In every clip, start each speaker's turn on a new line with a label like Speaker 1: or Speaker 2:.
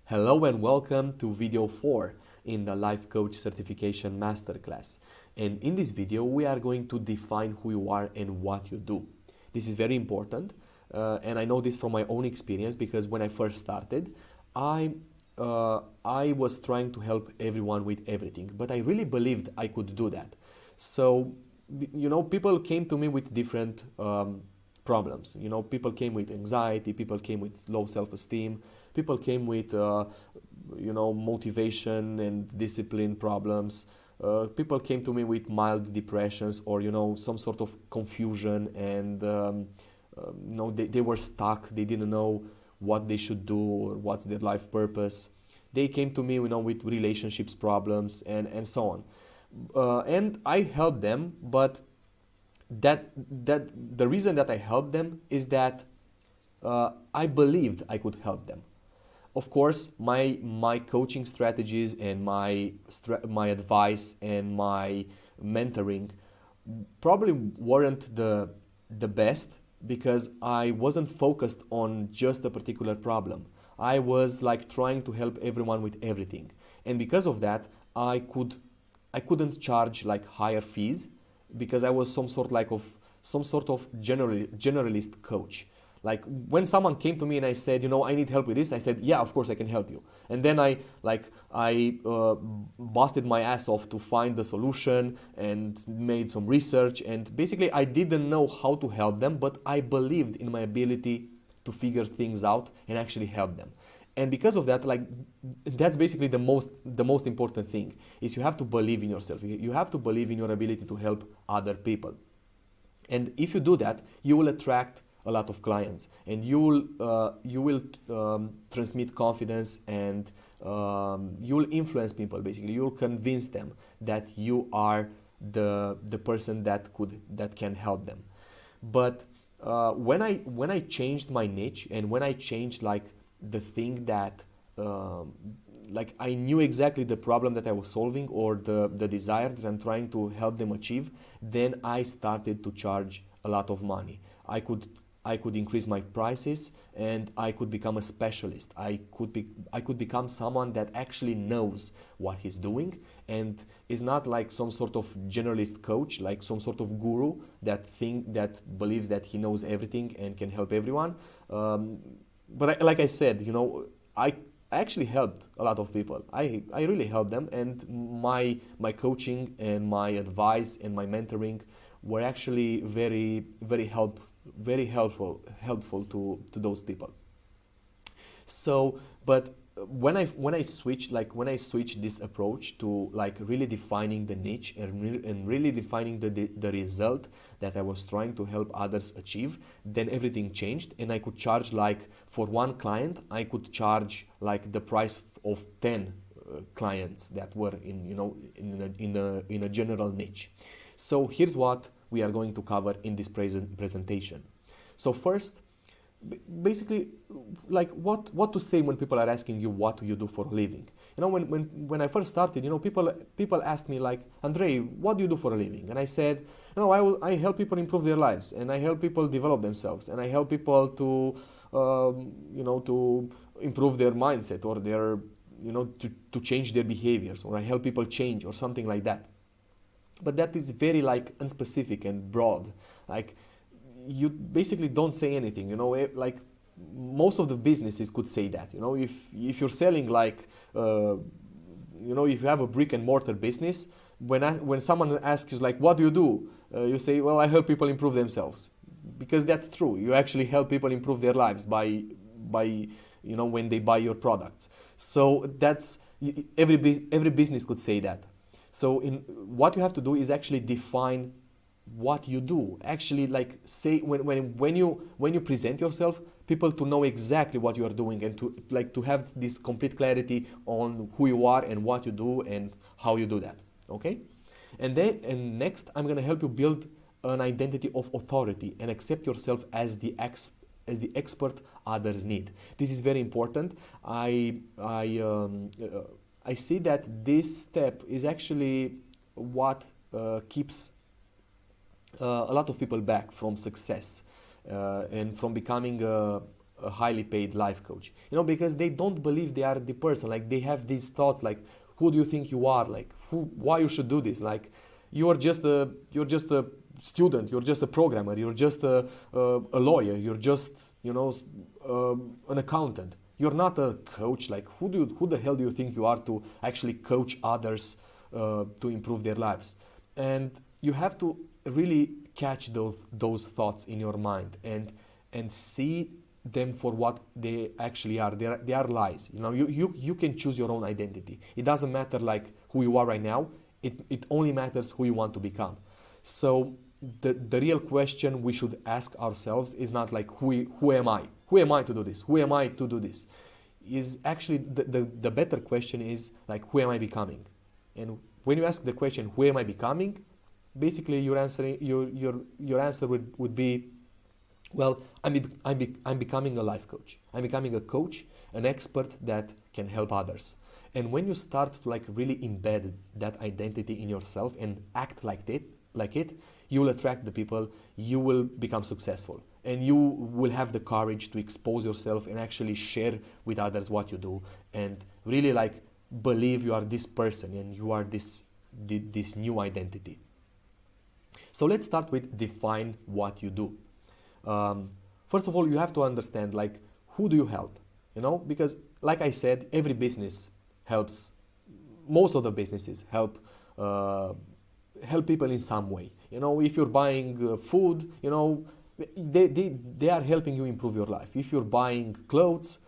Speaker 1: Hello and welcome to video 4 in the Life Coach Certification Masterclass. And in this video, we are going to define who you are and what you do. This is very important, and I know this from my own experience because when I first started, I was trying to help everyone with everything, but I really believed I could do that. So, people came to me with different problems. People came with anxiety, people came with low self-esteem, people came with, motivation and discipline problems. People came to me with mild depressions or, some sort of confusion and, they were stuck. They didn't know what they should do or what's their life purpose. They came to me, with relationships problems and so on. And I helped them, but that the reason that I helped them is that I believed I could help them. Of course, my coaching strategies and my advice and my mentoring probably weren't the best because I wasn't focused on just a particular problem. I was like trying to help everyone with everything, and because of that, I couldn't charge like higher fees because I was some sort of generalist coach. Like when someone came to me and I said, I need help with this, I said, yeah, of course I can help you. And then I busted my ass off to find the solution and made some research. And basically I didn't know how to help them, but I believed in my ability to figure things out and actually help them. And because of that, that's basically the most important thing is you have to believe in yourself. You have to believe in your ability to help other people. And if you do that, you will attract a lot of clients, and you will transmit confidence, and you will influence people. Basically, you will convince them that you are the person that can help them. But when I changed my niche and when I changed the thing that I knew exactly the problem that I was solving or the desire that I'm trying to help them achieve, then I started to charge a lot of money. I could increase my prices and I could become a specialist. I could become someone that actually knows what he's doing and is not like some sort of generalist coach, like some sort of guru that believes that he knows everything and can help everyone. But like I said, I actually helped a lot of people. I really helped them, and my coaching and my advice and my mentoring were actually very helpful to those people. So, but when I switched this approach to really defining the niche and really defining the result that I was trying to help others achieve, then everything changed, and I could charge for one client I could charge the price of 10 clients that were in a general niche. So here's what we are going to cover in this presentation. So first, basically, what to say when people are asking you what do you do for a living. When I first started, people asked me Andrei, what do you do for a living? And I said, I help people improve their lives, and I help people develop themselves, and I help people to to improve their mindset or their to change their behaviors, or I help people change or something like that. But that is very unspecific and broad. You basically don't say anything. Most of the businesses could say that. If you're selling if you have a brick and mortar business, when someone asks you what do you do, you say, well, I help people improve themselves, because that's true. You actually help people improve their lives by when they buy your products. So that's every business could say that. So what you have to do is actually define what you do. Actually, say when you present yourself, people to know exactly what you are doing, and to have this complete clarity on who you are and what you do and how you do that. Okay, and next I'm gonna help you build an identity of authority and accept yourself as the expert others need. This is very important. I see that this step is actually what keeps a lot of people back from success and from becoming a highly paid life coach, you know, because they don't believe they are the person. Like they have these thoughts like, who do you think you are? Like why you should do this? Like you're just a student, you're just a programmer, you're just a lawyer, you're just, you know, an accountant. You're not a coach. Like who the hell do you think you are to actually coach others to improve their lives? And you have to really catch those thoughts in your mind and see them for what they actually are. They are lies. You know, you can choose your own identity. It doesn't matter like who you are right now. It only matters who you want to become. So the real question we should ask ourselves is not like who am I? Who am I to do this? Who am I to do this? Is actually the better question is like, who am I becoming? And when you ask the question, who am I becoming? Basically your answer would be, well, I'm becoming a life coach. I'm becoming a coach, an expert that can help others. And when you start to like really embed that identity in yourself and act like it, you will attract the people, you will become successful, and you will have the courage to expose yourself and actually share with others what you do, and really like believe you are this person and you are this new identity. So let's start with define what you do. First of all, you have to understand like, who do you help? You know, because like I said, every business helps. Most of the businesses help people in some way. You know, if you're buying food, you know, they are helping you improve your life. If you're buying clothes,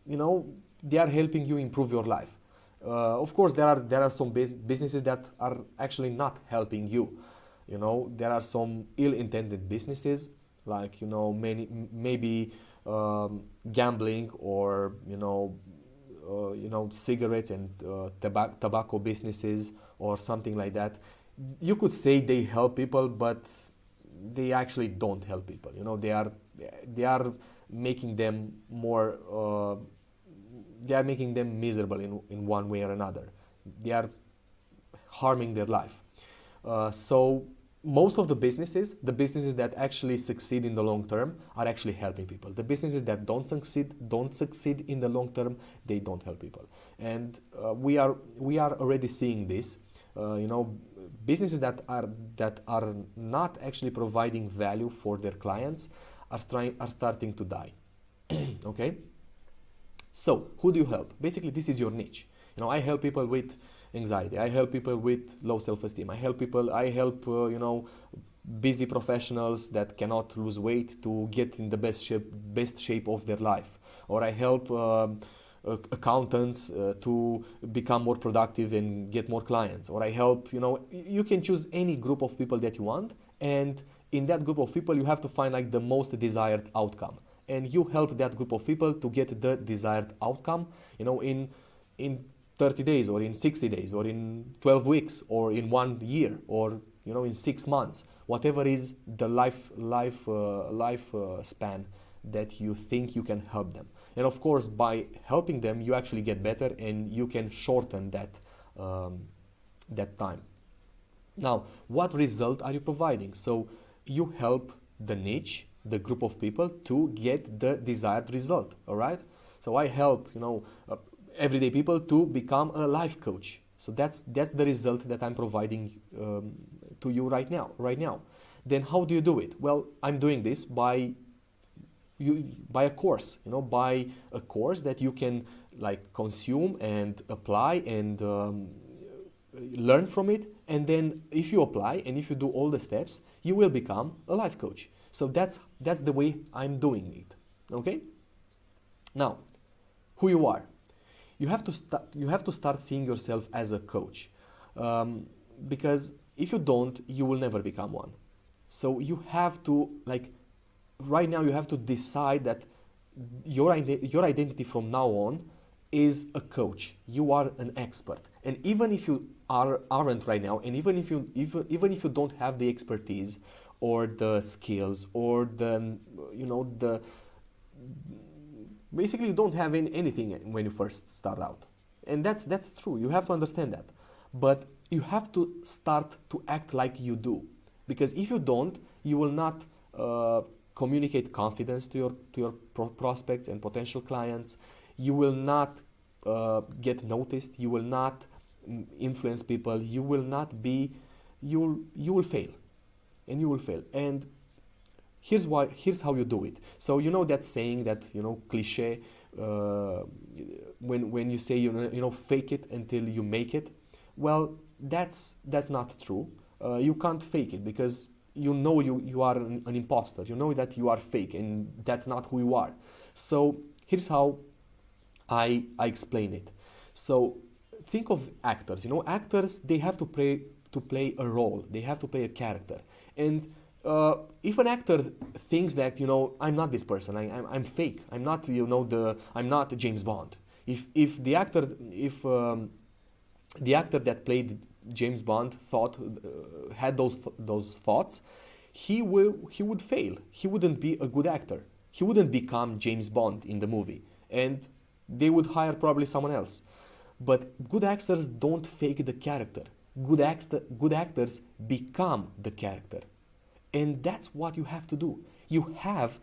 Speaker 1: you know, they are helping you improve your life. Of course, there are some businesses that are actually not helping you. You know, there are some ill-intended businesses, like, you know, maybe gambling, or you know, cigarettes and tobacco businesses or something like that. You could say they help people, but they actually don't help people. You know, they are making them more. They are making them miserable in one way or another. They are harming their life. So most of the businesses that actually succeed in the long term are actually helping people. The businesses that don't succeed in the long term, they don't help people. And we are already seeing this. You know, businesses that are not actually providing value for their clients are starting to die. Okay. So who do you help? Basically, this is your niche. You know, I help people with anxiety. I help people with low self-esteem. I help you know, busy professionals that cannot lose weight to get in the best shape of their life. Or I help accountants to become more productive and get more clients. Or I help, you know, you can choose any group of people that you want, and in that group of people you have to find like the most desired outcome, and you help that group of people to get the desired outcome, you know, in 30 days or in 60 days or in 12 weeks or in 1 year or, you know, in 6 months, whatever is the life span that you think you can help them. And of course, by helping them, you actually get better and you can shorten that time. Now, what result are you providing? So you help the niche, the group of people, to get the desired result. All right. So I help, you know, everyday people to become a life coach. So that's the result that I'm providing to you right now. Then how do you do it? Well, I'm doing this by a course, you know, by a course that you can like consume and apply and learn from it. And then if you apply and if you do all the steps, you will become a life coach. So that's the way I'm doing it. Okay. Now, who you are. You have to start seeing yourself as a coach, because if you don't, you will never become one. So you have to, like, right now you have to decide that your identity from now on is a coach. You are an expert, and even if you aren't right now, and even if you don't have the expertise or the skills or basically you don't have anything when you first start out. And that's true. You have to understand that. But you have to start to act like you do. Because if you don't, you will not communicate confidence to your prospects and potential clients. You will not get noticed. You will not influence people. You will not be. You will fail, and you will fail. And here's why. Here's how you do it. So you know that saying, that cliche, when you say fake it until you make it. Well, that's not true. You can't fake it, because you are an imposter. You know that you are fake, and that's not who you are. So here's how I explain it. So think of actors. Actors, they have to play a role. They have to play a character. And if an actor thinks that I'm not this person, I'm fake. I'm not I'm not James Bond. If the actor that played James Bond had those thoughts, he would fail. He wouldn't be a good actor. He wouldn't become James Bond in the movie, and they would hire probably someone else. But good actors don't fake the character. Good actors become the character, and that's what you have to do. You have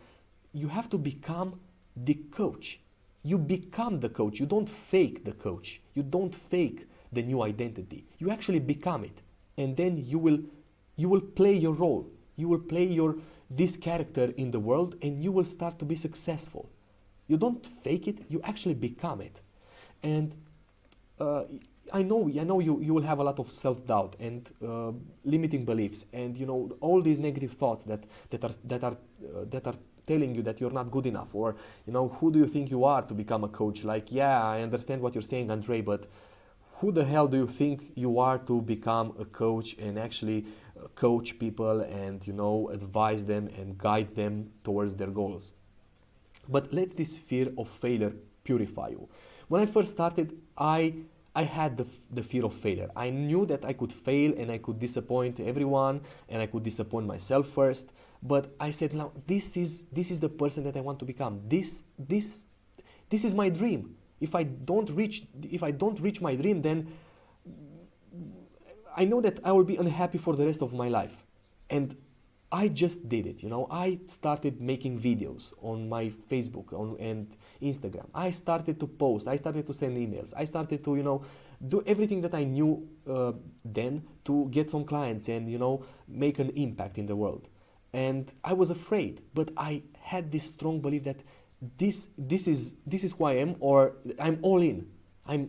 Speaker 1: to become the coach. You become the coach. You don't fake the coach. You don't fake the new identity. You actually become it, and then you will play your role. You will play this character in the world, and you will start to be successful. You don't fake it. You actually become it. And I know you will have a lot of self-doubt and limiting beliefs, and all these negative thoughts that are telling you that you're not good enough, or who do you think you are to become a coach? Like, yeah, I understand what you're saying, Andrei, but who the hell do you think you are to become a coach and actually coach people and advise them and guide them towards their goals? But let this fear of failure purify you. When I first started, I had the fear of failure. I knew that I could fail and I could disappoint everyone and I could disappoint myself first. But I said, now this is the person that I want to become. This is my dream. If I don't reach my dream, then I know that I will be unhappy for the rest of my life. And I just did it. I started making videos on my Facebook and Instagram. I started to post. I started to send emails. I started to do everything that I knew then to get some clients and make an impact in the world. And I was afraid, but I had this strong belief that this is who I am, or I'm all in. I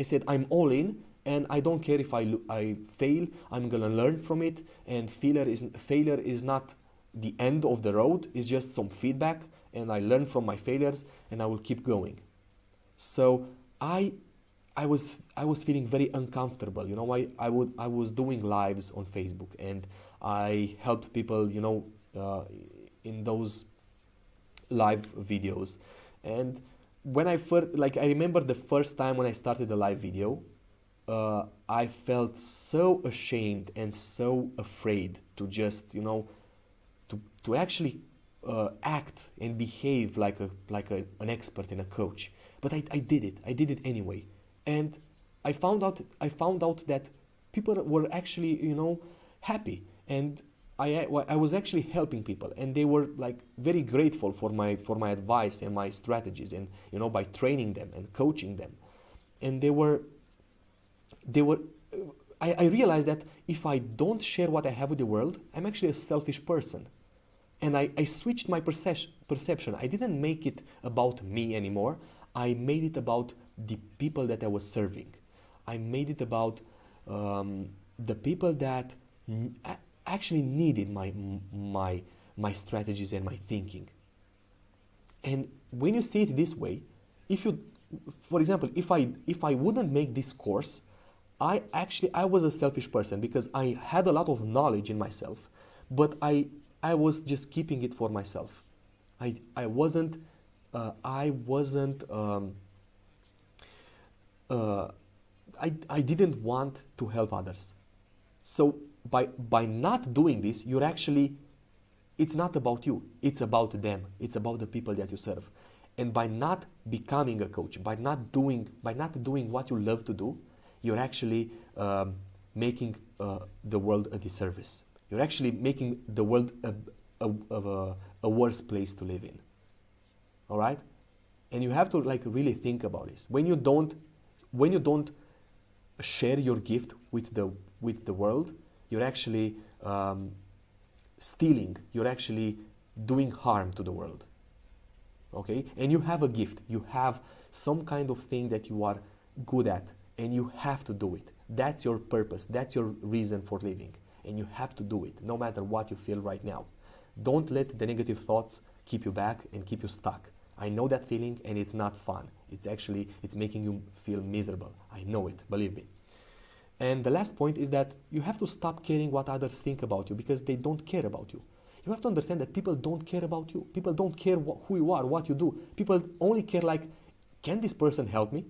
Speaker 1: said I'm all in, and I don't care if I fail. I'm gonna learn from it, and failure is not the end of the road. It's just some feedback, and I learn from my failures, and I will keep going. So I was feeling very uncomfortable. I was doing lives on Facebook, and I helped people in those live videos. And when I remember the first time when I started a live video, I felt so ashamed and so afraid to just to actually act and behave like an expert and a coach. But I did it anyway, and I found out that people were actually happy, and I was actually helping people, and they were very grateful for my advice and my strategies, and by training them and coaching them. And I realized that if I don't share what I have with the world, I'm actually a selfish person. And I switched my perception. I didn't make it about me anymore. I made it about the people that I was serving. I made it about the people that actually needed my strategies and my thinking. And when you see it this way, for example, if I wouldn't make this course, I was a selfish person, because I had a lot of knowledge in myself, but I was just keeping it for myself. I didn't want to help others. So by not doing this, it's not about you, it's about them, it's about the people that you serve. And by not becoming a coach, by not doing what you love to do, you're actually making the world a disservice. You're actually making the world a worse place to live in. All right, and you have to like really think about this. When you don't share your gift with the world, you're actually stealing. You're actually doing harm to the world. Okay, and you have a gift. You have some kind of thing that you are good at, and you have to do it. That's your purpose. That's your reason for living, and you have to do it no matter what you feel right now. Don't let the negative thoughts keep you back and keep you stuck. I know that feeling, and it's not fun. It's making you feel miserable. I know it, believe me. And the last point is that you have to stop caring what others think about you, because they don't care about you. You have to understand that people don't care about you. People don't care who you are, what you do. People only care like, can this person help me?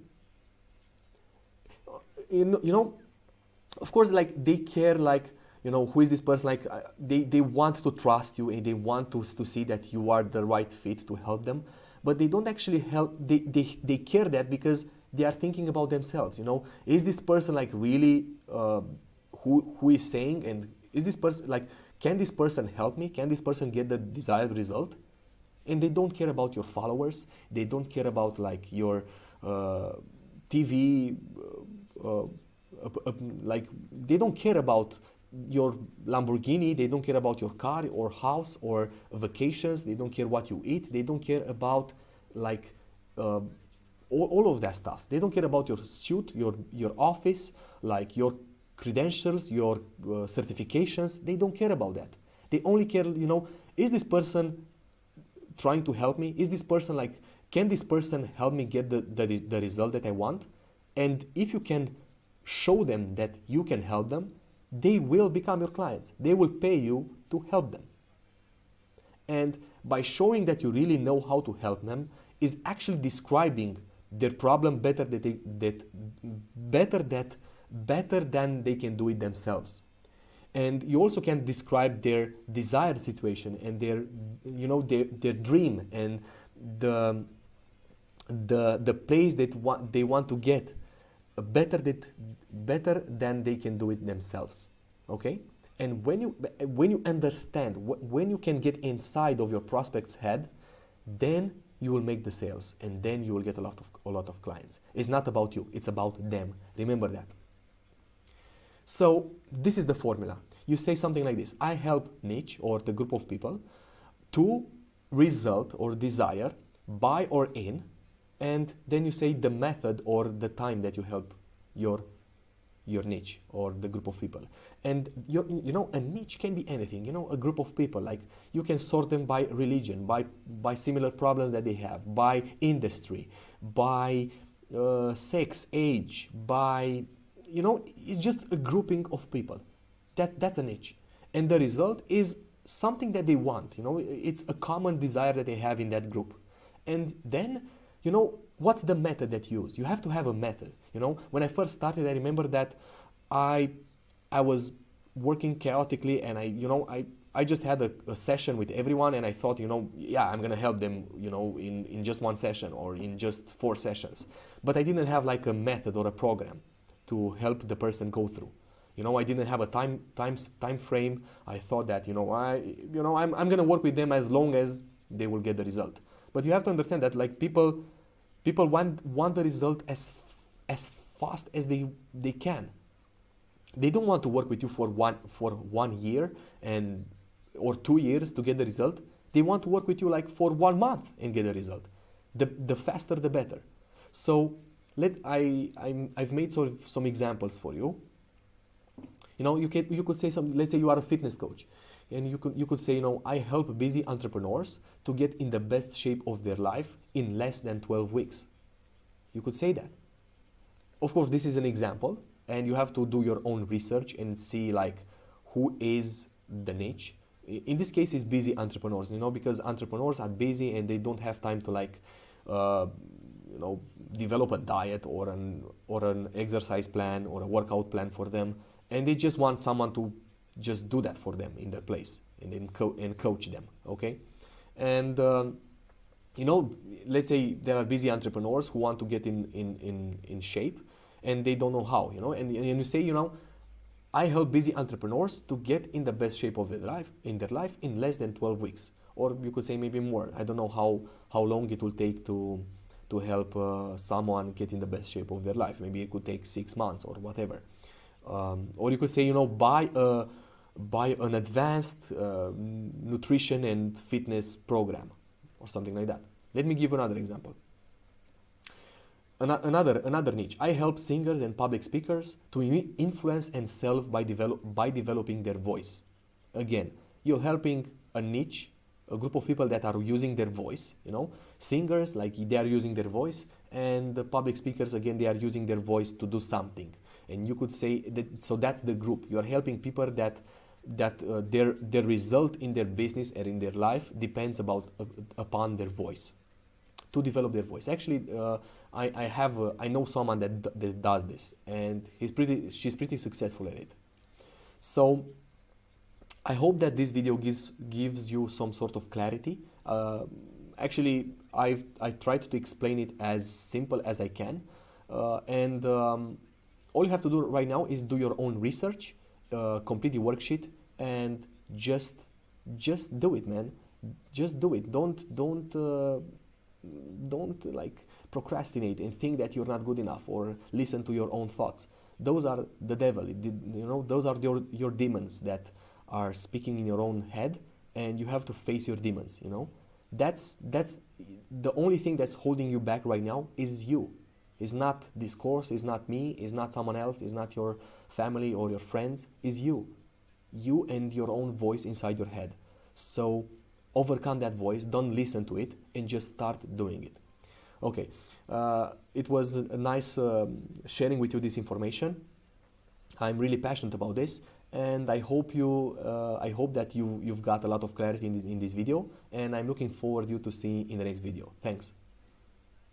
Speaker 1: You know, of course, like they care like, you know, who is this person? Like they want to trust you, and they want to see that you are the right fit to help them. But they don't actually help. They care that because they are thinking about themselves. You know, is this person like really who is saying, and is this person like, can this person help me? Can this person get the desired result? And they don't care about your followers. They don't care about like your TV. Like they don't care about your Lamborghini. They don't care about your car or house or vacations. They don't care what you eat. They don't care about like all of that stuff. They don't care about your suit, your office, like your credentials, your certifications. They don't care about that. They only care, you know, is this person trying to help me? Is this person like, can this person help me get the result that I want? And if you can show them that you can help them, they will become your clients. They will pay you to help them. And by showing that you really know how to help them is actually describing their problem better than they can do it themselves. And you also can describe their desired situation and their, you know, their dream and the place that they want to get better than they can do it themselves. Okay? And when you understand, when you can get inside of your prospect's head, then you will make the sales, and then you will get a lot of clients. It's not about you, it's about them. Remember that. So this is the formula. You say something like this: I help niche, or the group of people, to result or desire by or in, and then you say the method or the time that you help your niche or the group of people. And you know, a niche can be anything. You know, a group of people, like you can sort them by religion, by similar problems that they have, by industry, by sex, age, by, you know, it's just a grouping of people. That's a niche. And the result is something that they want. You know, it's a common desire that they have in that group. And then, you know, what's the method that you use? You have to have a method. You know, when I first started, I remember that I was working chaotically, and I just had a session with everyone, and I thought, you know, yeah, I'm gonna help them, you know, in just one session or in just 4 sessions. But I didn't have like a method or a program to help the person go through. You know, I didn't have a time frame. I thought that, I'm gonna work with them as long as they will get the result. But you have to understand that like people want the result as fast as they can. They don't want to work with you for 1 year or 2 years to get the result. They want to work with you like for 1 month and get the result. The faster the better. So I've made some examples for you. You know, you could say something. Let's say you are a fitness coach, and you could say, you know, I help busy entrepreneurs to get in the best shape of their life in less than 12 weeks. You could say that. Of course, this is an example, and you have to do your own research and see like who is the niche. In this case, it's busy entrepreneurs, you know, because entrepreneurs are busy and they don't have time to like, develop a diet or an exercise plan or a workout plan for them, and they just want someone to just do that for them in their place and then coach them. Okay, and let's say there are busy entrepreneurs who want to get in shape, and they don't know how, and you say, I help busy entrepreneurs to get in the best shape of their life in less than 12 weeks, or you could say maybe more. I don't know how long it will take to help someone get in the best shape of their life. Maybe it could take 6 months or whatever. Or you could say, buy an advanced nutrition and fitness program or something like that. Let me give another example. Another niche. I help singers and public speakers to influence and sell by developing their voice. Again, you're helping a niche, a group of people that are using their voice. Singers, like, they are using their voice, and the public speakers, again, they are using their voice to do something. And you could say that, so that's the group. You are helping people that their result in their business and in their life depends upon their voice, to develop their voice. Actually, I know someone that does this, and she's pretty successful at it. So I hope that this video gives you some sort of clarity. Actually, I tried to explain it as simple as I can, and all you have to do right now is do your own research, complete the worksheet, and just do it, man. Just do it. Don't like procrastinate and think that you're not good enough, or listen to your own thoughts. Those are the devil. Those are your demons that are speaking in your own head, and you have to face your demons. That's the only thing that's holding you back right now is you. It's not this course, it's not me, it's not someone else, it's not your family or your friends, it's you and your own voice inside your head. So overcome that voice, don't listen to it, and just start doing it. Okay, it was a nice sharing with you this information. I'm really passionate about this, and I hope that you've got a lot of clarity in this video, and I'm looking forward to see you in the next video. Thanks.